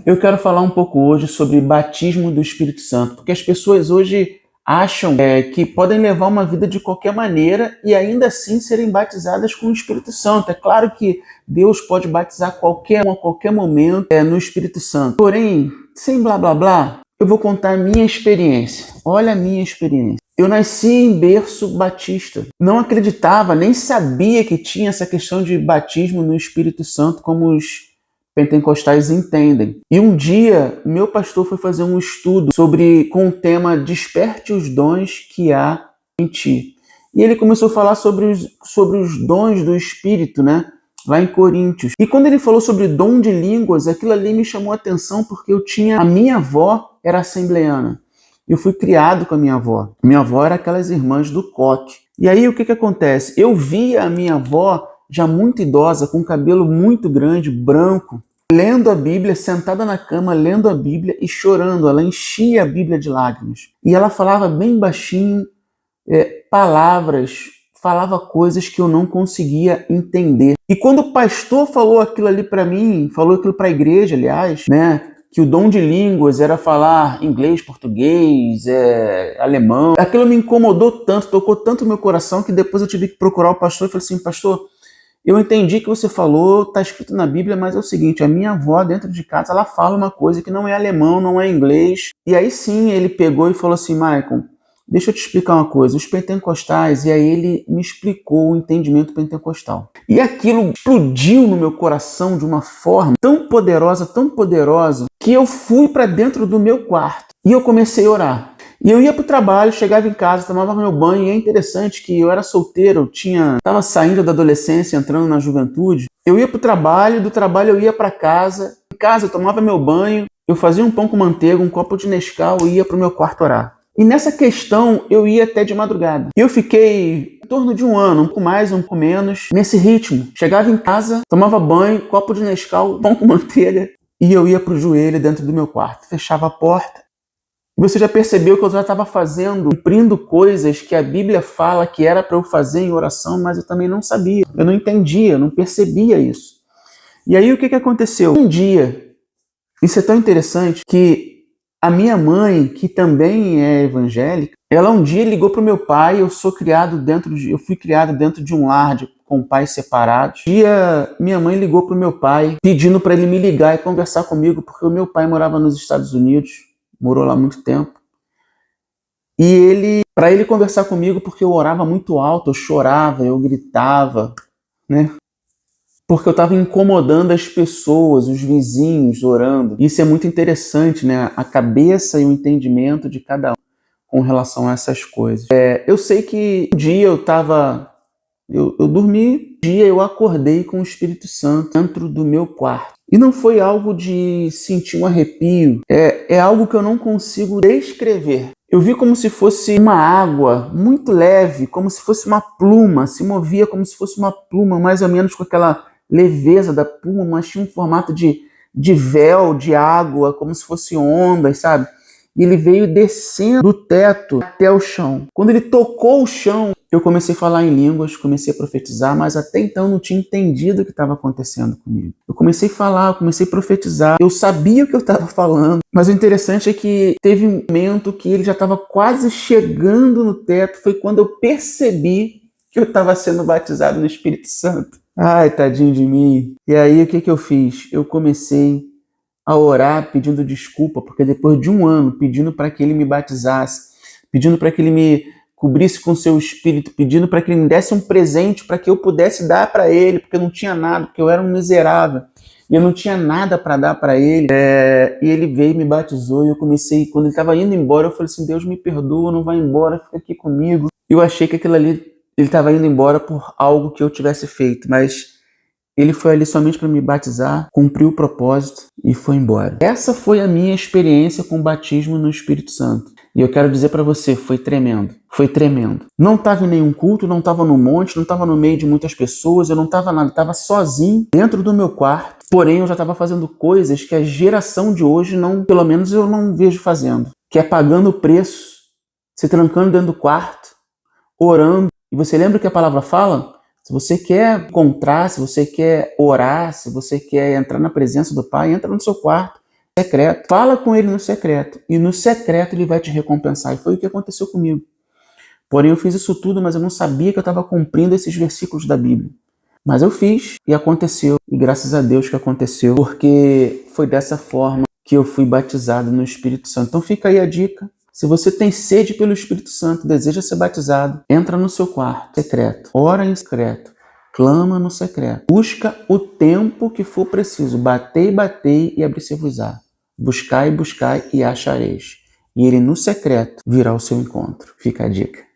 Eu quero falar um pouco hoje sobre batismo do Espírito Santo, porque as pessoas hoje acham que podem levar uma vida de qualquer maneira e ainda assim serem batizadas com o Espírito Santo. É claro que Deus pode batizar qualquer um a qualquer momento no Espírito Santo. Porém, sem blá blá blá, eu vou contar a minha experiência. Olha a minha experiência. Eu nasci em berço batista. Não acreditava, nem sabia que tinha essa questão de batismo no Espírito Santo como os pentecostais entendem. E um dia, meu pastor foi fazer um estudo com o tema Desperte os dons que há em ti. E ele começou a falar sobre os dons do Espírito, né? Lá em Coríntios. E quando ele falou sobre dom de línguas, aquilo ali me chamou a atenção porque a minha avó era assembleana. Eu fui criado com a minha avó. Minha avó era aquelas irmãs do coque. E aí o que acontece? Eu via a minha avó já muito idosa, com cabelo muito grande, branco, lendo a Bíblia, sentada na cama, lendo a Bíblia e chorando. Ela enchia a Bíblia de lágrimas. E ela falava bem baixinho palavras, falava coisas que eu não conseguia entender. E quando o pastor falou aquilo ali para mim, falou aquilo para a igreja, aliás, né? Que o dom de línguas era falar inglês, português, alemão. Aquilo me incomodou tanto, tocou tanto o meu coração que depois eu tive que procurar o pastor e falei assim, pastor, eu entendi que você falou, está escrito na Bíblia, mas é o seguinte, a minha avó dentro de casa, ela fala uma coisa que não é alemão, não é inglês. E aí sim, ele pegou e falou assim, Michael, deixa eu te explicar uma coisa, os pentecostais, e aí ele me explicou o entendimento pentecostal. E aquilo explodiu no meu coração de uma forma tão poderosa, que eu fui para dentro do meu quarto e eu comecei a orar. E eu ia para o trabalho, chegava em casa, tomava meu banho, e é interessante que eu era solteiro, estava saindo da adolescência, entrando na juventude. Eu ia para o trabalho, do trabalho eu ia para casa, em casa eu tomava meu banho, eu fazia um pão com manteiga, um copo de Nescau e ia para o meu quarto orar. E nessa questão eu ia até de madrugada. Eu fiquei em torno de um ano, um pouco mais, um pouco menos, nesse ritmo. Chegava em casa, tomava banho, copo de Nescau, pão com manteiga, e eu ia para o joelho dentro do meu quarto. Fechava a porta. Você já percebeu que eu já estava cumprindo coisas que a Bíblia fala que era para eu fazer em oração, mas eu também não sabia. Eu não entendia, eu não percebia isso. E aí o que aconteceu? Um dia, isso é tão interessante, que a minha mãe, que também é evangélica, ela um dia ligou para o meu pai, eu fui criado dentro de um lar com pais separados. Um dia minha mãe ligou para o meu pai, pedindo para ele me ligar e conversar comigo, porque o meu pai morava nos Estados Unidos, morou lá muito tempo. E para ele conversar comigo, porque eu orava muito alto, eu chorava, eu gritava, né? Porque eu estava incomodando as pessoas, os vizinhos, orando. Isso é muito interessante, né? A cabeça e o entendimento de cada um com relação a essas coisas. Eu sei que um dia eu dormi, um dia eu acordei com o Espírito Santo dentro do meu quarto. E não foi algo de sentir um arrepio, é algo que eu não consigo descrever. Eu vi como se fosse uma água muito leve, como se fosse uma pluma, se movia como se fosse uma pluma, mais ou menos com aquela leveza da pluma, mas tinha um formato de véu, de água, como se fosse ondas, sabe? E ele veio descendo do teto até o chão. Quando ele tocou o chão, eu comecei a falar em línguas, comecei a profetizar, mas até então eu não tinha entendido o que estava acontecendo comigo. Eu comecei a falar, eu comecei a profetizar, eu sabia o que eu estava falando, mas o interessante é que teve um momento que ele já estava quase chegando no teto, foi quando eu percebi que eu estava sendo batizado no Espírito Santo. Ai, tadinho de mim. E aí o que eu fiz? Eu comecei a orar pedindo desculpa, porque depois de um ano pedindo para que ele me batizasse, pedindo para que ele me cobrisse com seu espírito, pedindo para que ele me desse um presente para que eu pudesse dar para ele, porque eu não tinha nada, porque eu era um miserável e eu não tinha nada para dar para ele. E ele veio e me batizou e eu comecei, quando ele estava indo embora, eu falei assim, Deus me perdoa, não vai embora, fica aqui comigo. Eu achei que aquilo ali, ele estava indo embora por algo que eu tivesse feito, mas ele foi ali somente para me batizar, cumpriu o propósito e foi embora. Essa foi a minha experiência com o batismo no Espírito Santo. E eu quero dizer para você, foi tremendo. Foi tremendo. Não estava em nenhum culto, não estava no monte, não estava no meio de muitas pessoas, eu não estava nada, estava sozinho dentro do meu quarto. Porém, eu já estava fazendo coisas que a geração de hoje, pelo menos eu não vejo fazendo. Que é pagando o preço, se trancando dentro do quarto, orando. E você lembra o que a palavra fala? Se você quer encontrar, se você quer orar, se você quer entrar na presença do Pai, entra no seu quarto secreto, fala com ele no secreto, e no secreto ele vai te recompensar. E foi o que aconteceu comigo. Porém, eu fiz isso tudo, mas eu não sabia que eu estava cumprindo esses versículos da Bíblia. Mas eu fiz e aconteceu, e graças a Deus que aconteceu, porque foi dessa forma que eu fui batizado no Espírito Santo. Então fica aí a dica. Se você tem sede pelo Espírito Santo, deseja ser batizado, entra no seu quarto secreto, ora em secreto, clama no secreto, busca o tempo que for preciso, batei e abri-se-vos-á. Buscai e achareis. E ele no secreto virá ao seu encontro. Fica a dica.